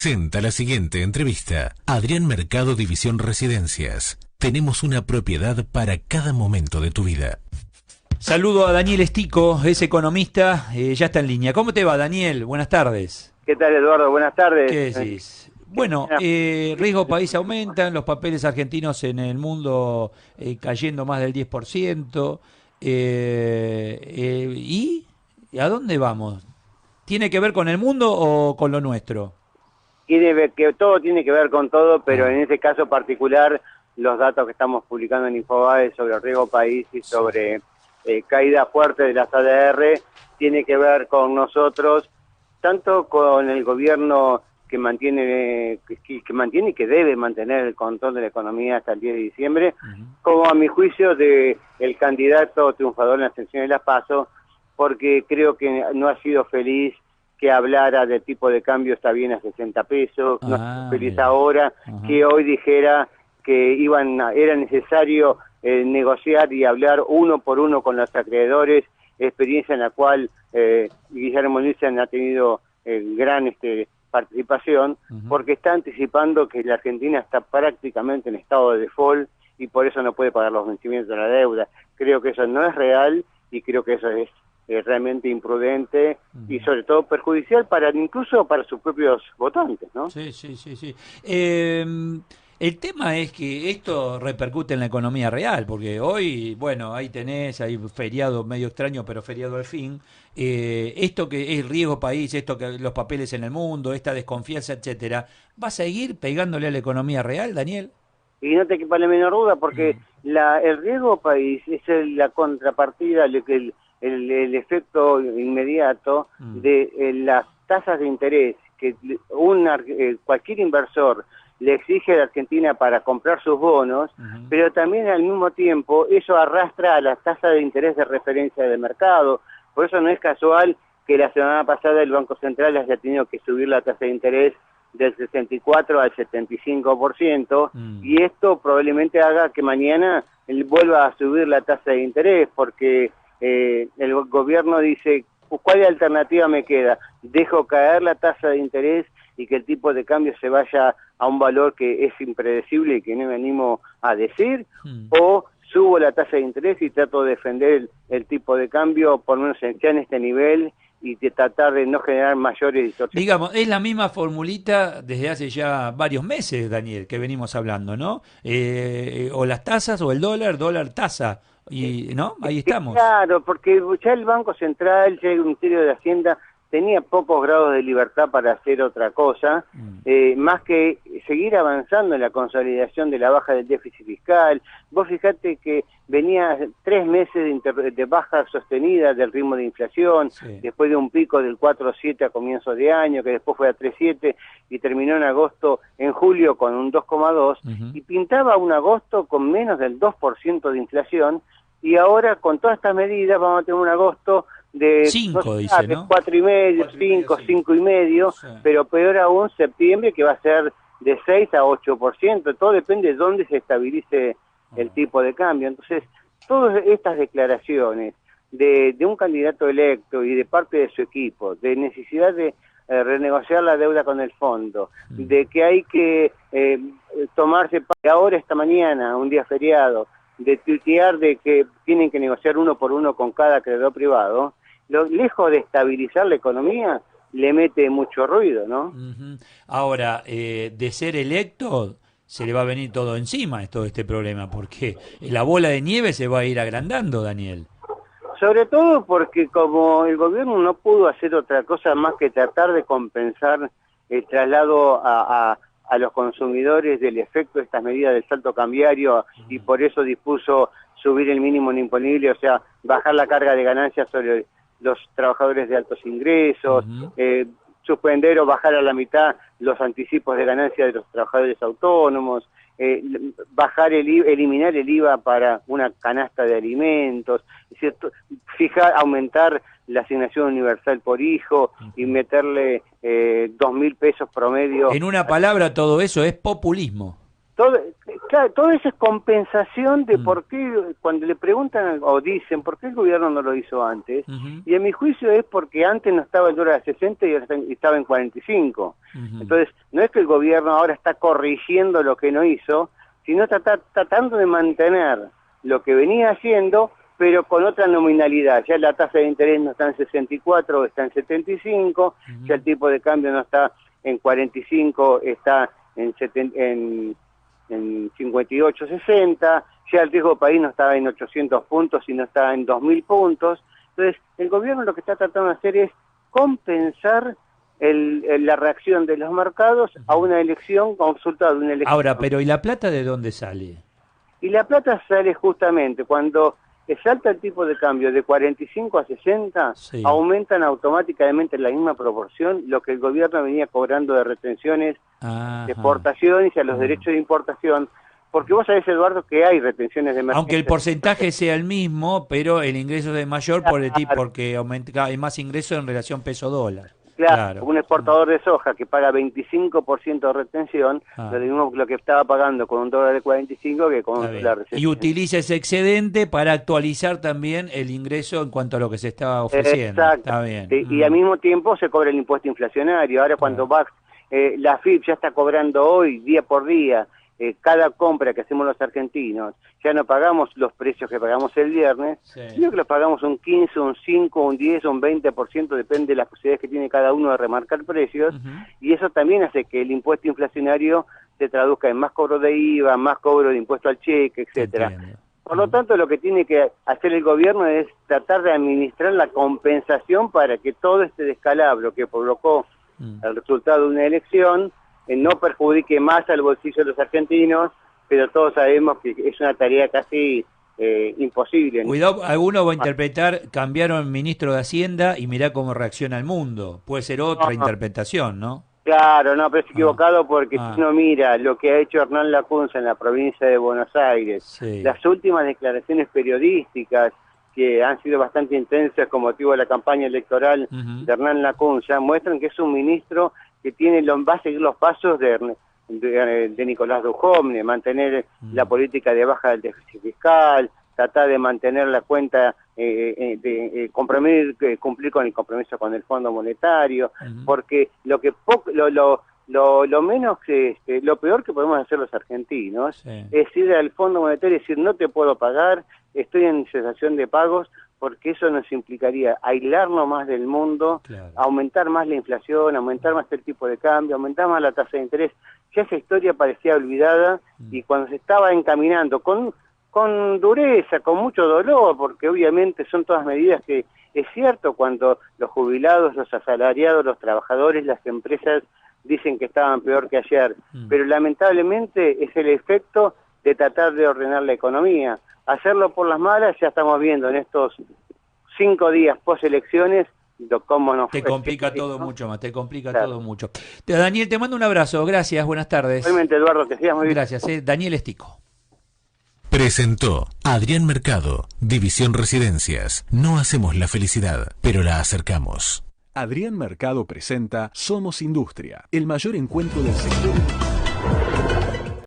Presenta la siguiente entrevista. Adrián Mercado, División Residencias. Tenemos una propiedad para cada momento de tu vida. Saludo a Daniel Estico, es economista, ya está en línea. ¿Cómo te va, Daniel? Buenas tardes. ¿Qué tal, Eduardo? Buenas tardes. ¿Qué decís? Bueno, riesgo país aumentan, los papeles argentinos en el mundo cayendo más del 10%. ¿Y a dónde vamos? ¿Tiene que ver con el mundo o con lo nuestro? Todo tiene que ver con todo, pero en este caso particular, los datos que estamos publicando en Infobae sobre el riesgo país y sobre caída fuerte de las ADR, tiene que ver con nosotros, tanto con el gobierno que mantiene y que debe mantener el control de la economía hasta el 10 de diciembre, como a mi juicio de el candidato triunfador en las elecciones de las PASO, porque creo que no ha sido feliz que hablara de tipo de cambio está bien a 60 pesos, no es feliz ahora, que hoy dijera que era necesario negociar y hablar uno por uno con los acreedores, experiencia en la cual Guillermo Nielsen ha tenido gran participación, porque está anticipando que la Argentina está prácticamente en estado de default y por eso no puede pagar los vencimientos de la deuda. Creo que eso no es real y creo que eso es realmente imprudente y sobre todo perjudicial incluso para sus propios votantes, ¿no? Sí. El tema es que esto repercute en la economía real, porque hoy, bueno, ahí tenés, hay feriado medio extraño, pero feriado al fin. Esto que es riesgo país, esto que los papeles en el mundo, esta desconfianza, etcétera, ¿va a seguir pegándole a la economía real, Daniel? Y no te quepa la menor duda, porque el riesgo país es la contrapartida, el efecto inmediato de las tasas de interés que cualquier inversor le exige a la Argentina para comprar sus bonos, pero también al mismo tiempo eso arrastra a las tasas de interés de referencia del mercado. Por eso no es casual que la semana pasada el Banco Central haya tenido que subir la tasa de interés del 64 al 75%, y esto probablemente haga que mañana él vuelva a subir la tasa de interés, porque el gobierno dice, ¿cuál alternativa me queda? ¿Dejo caer la tasa de interés y que el tipo de cambio se vaya a un valor que es impredecible y que no me animo a decir? ¿O subo la tasa de interés y trato de defender el tipo de cambio, por lo menos ya en este nivel, y de tratar de no generar mayores distorsiones? Digamos, es la misma formulita desde hace ya varios meses, Daniel, que venimos hablando, ¿no? O las tasas o el dólar tasa, y ¿no? Ahí estamos. Claro, porque ya el Banco Central, ya el Ministerio de Hacienda tenía pocos grados de libertad para hacer otra cosa, más que seguir avanzando en la consolidación de la baja del déficit fiscal. Vos fijate que venía 3 meses de baja sostenida del ritmo de inflación, después de un pico del 4,7 a comienzos de año, que después fue a 3,7 y terminó en julio con un 2,2, y pintaba un agosto con menos del 2% de inflación, y ahora con todas estas medidas vamos a tener un agosto de 5, dice, ¿no? 4,5, 5, 5,5, pero peor aún septiembre, que va a ser de 6 a 8%, todo depende de dónde se estabilice el tipo de cambio. Entonces, todas estas declaraciones de un candidato electo y de parte de su equipo, de necesidad de renegociar la deuda con el fondo, de que hay que tomarse ahora esta mañana, un día feriado, de tuitear de que tienen que negociar uno por uno con cada acreedor privado, lejos de estabilizar la economía, le mete mucho ruido, ¿no? Ahora, de ser electo, se le va a venir todo encima todo este problema, porque la bola de nieve se va a ir agrandando, Daniel. Sobre todo porque como el gobierno no pudo hacer otra cosa más que tratar de compensar el traslado a los consumidores del efecto de estas medidas del salto cambiario, y por eso dispuso subir el mínimo imponible, o sea, bajar la carga de ganancias sobre los trabajadores de altos ingresos, suspender o bajar a la mitad los anticipos de ganancia de los trabajadores autónomos, eliminar el IVA para una canasta de alimentos, es decir, aumentar la asignación universal por hijo y meterle 2.000 pesos promedio. En una palabra, todo eso es populismo. Claro, todo eso es compensación de por qué, cuando le preguntan o dicen por qué el gobierno no lo hizo antes, y en mi juicio es porque antes no estaba el dólar a 60 y ahora estaba en 45. Entonces, no es que el gobierno ahora está corrigiendo lo que no hizo, sino está tratando de mantener lo que venía haciendo, pero con otra nominalidad. Ya la tasa de interés no está en 64, está en 75, ya el tipo de cambio no está en 45, está en 58, 60, ya el riesgo país no estaba en 800 puntos, sino está en 2000 puntos. Entonces, el gobierno lo que está tratando de hacer es compensar la reacción de los mercados a una elección, a un resultado de una elección. Ahora, pero ¿y la plata de dónde sale? Y la plata sale justamente cuando salta el tipo de cambio de 45 a 60, sí, aumentan automáticamente en la misma proporción lo que el gobierno venía cobrando de retenciones de exportación y a los derechos de importación. Porque vos sabés, Eduardo, que hay retenciones de emergencia. Aunque el porcentaje sea el mismo, pero el ingreso es mayor porque aumenta, hay más ingresos en relación peso-dólar. Claro, un exportador de soja que paga 25% de retención, lo que estaba pagando con un dólar de 45 que con un dólar de 60. Y utiliza ese excedente para actualizar también el ingreso en cuanto a lo que se estaba ofreciendo. Exacto. Está bien. Y al mismo tiempo se cobra el impuesto inflacionario. Ahora cuando la FIP ya está cobrando hoy, día por día, cada compra que hacemos los argentinos, ya no pagamos los precios que pagamos el viernes, sino que los pagamos un 15, un 5, un 10, un 20%, depende de las posibilidades que tiene cada uno de remarcar precios, y eso también hace que el impuesto inflacionario se traduzca en más cobro de IVA, más cobro de impuesto al cheque, etcétera. Por lo tanto, lo que tiene que hacer el gobierno es tratar de administrar la compensación para que todo este descalabro que provocó el resultado de una elección no perjudique más al bolsillo de los argentinos, pero todos sabemos que es una tarea casi imposible. Cuidado, alguno va a interpretar, cambiaron ministro de Hacienda y mirá cómo reacciona el mundo. Puede ser otra interpretación, ¿no? Claro, no, pero es equivocado porque si uno mira lo que ha hecho Hernán Lacunza en la provincia de Buenos Aires, las últimas declaraciones periodísticas que han sido bastante intensas con motivo de la campaña electoral de Hernán Lacunza, muestran que es un ministro que va a seguir los pasos de Nicolás Duhovne, mantener la política de baja del déficit fiscal, tratar de mantener la cuenta, cumplir con el compromiso con el Fondo Monetario, porque lo peor que podemos hacer los argentinos es ir al Fondo Monetario y decir no te puedo pagar, estoy en cesación de pagos, porque eso nos implicaría aislarnos más del mundo, aumentar más la inflación, aumentar más el tipo de cambio, aumentar más la tasa de interés. Ya esa historia parecía olvidada y cuando se estaba encaminando con dureza, con mucho dolor, porque obviamente son todas medidas que es cierto cuando los jubilados, los asalariados, los trabajadores, las empresas dicen que estaban peor que ayer, pero lamentablemente es el efecto de tratar de ordenar la economía. Hacerlo por las malas, ya estamos viendo en estos 5 días post elecciones cómo nos te complica todo mucho más, te complica todo mucho. Daniel, te mando un abrazo, gracias, buenas tardes. Igualmente, Eduardo, que sigas muy bien. Gracias, Daniel Estico. Presentó Adrián Mercado, División Residencias. No hacemos la felicidad, pero la acercamos. Adrián Mercado presenta Somos Industria, el mayor encuentro del sector.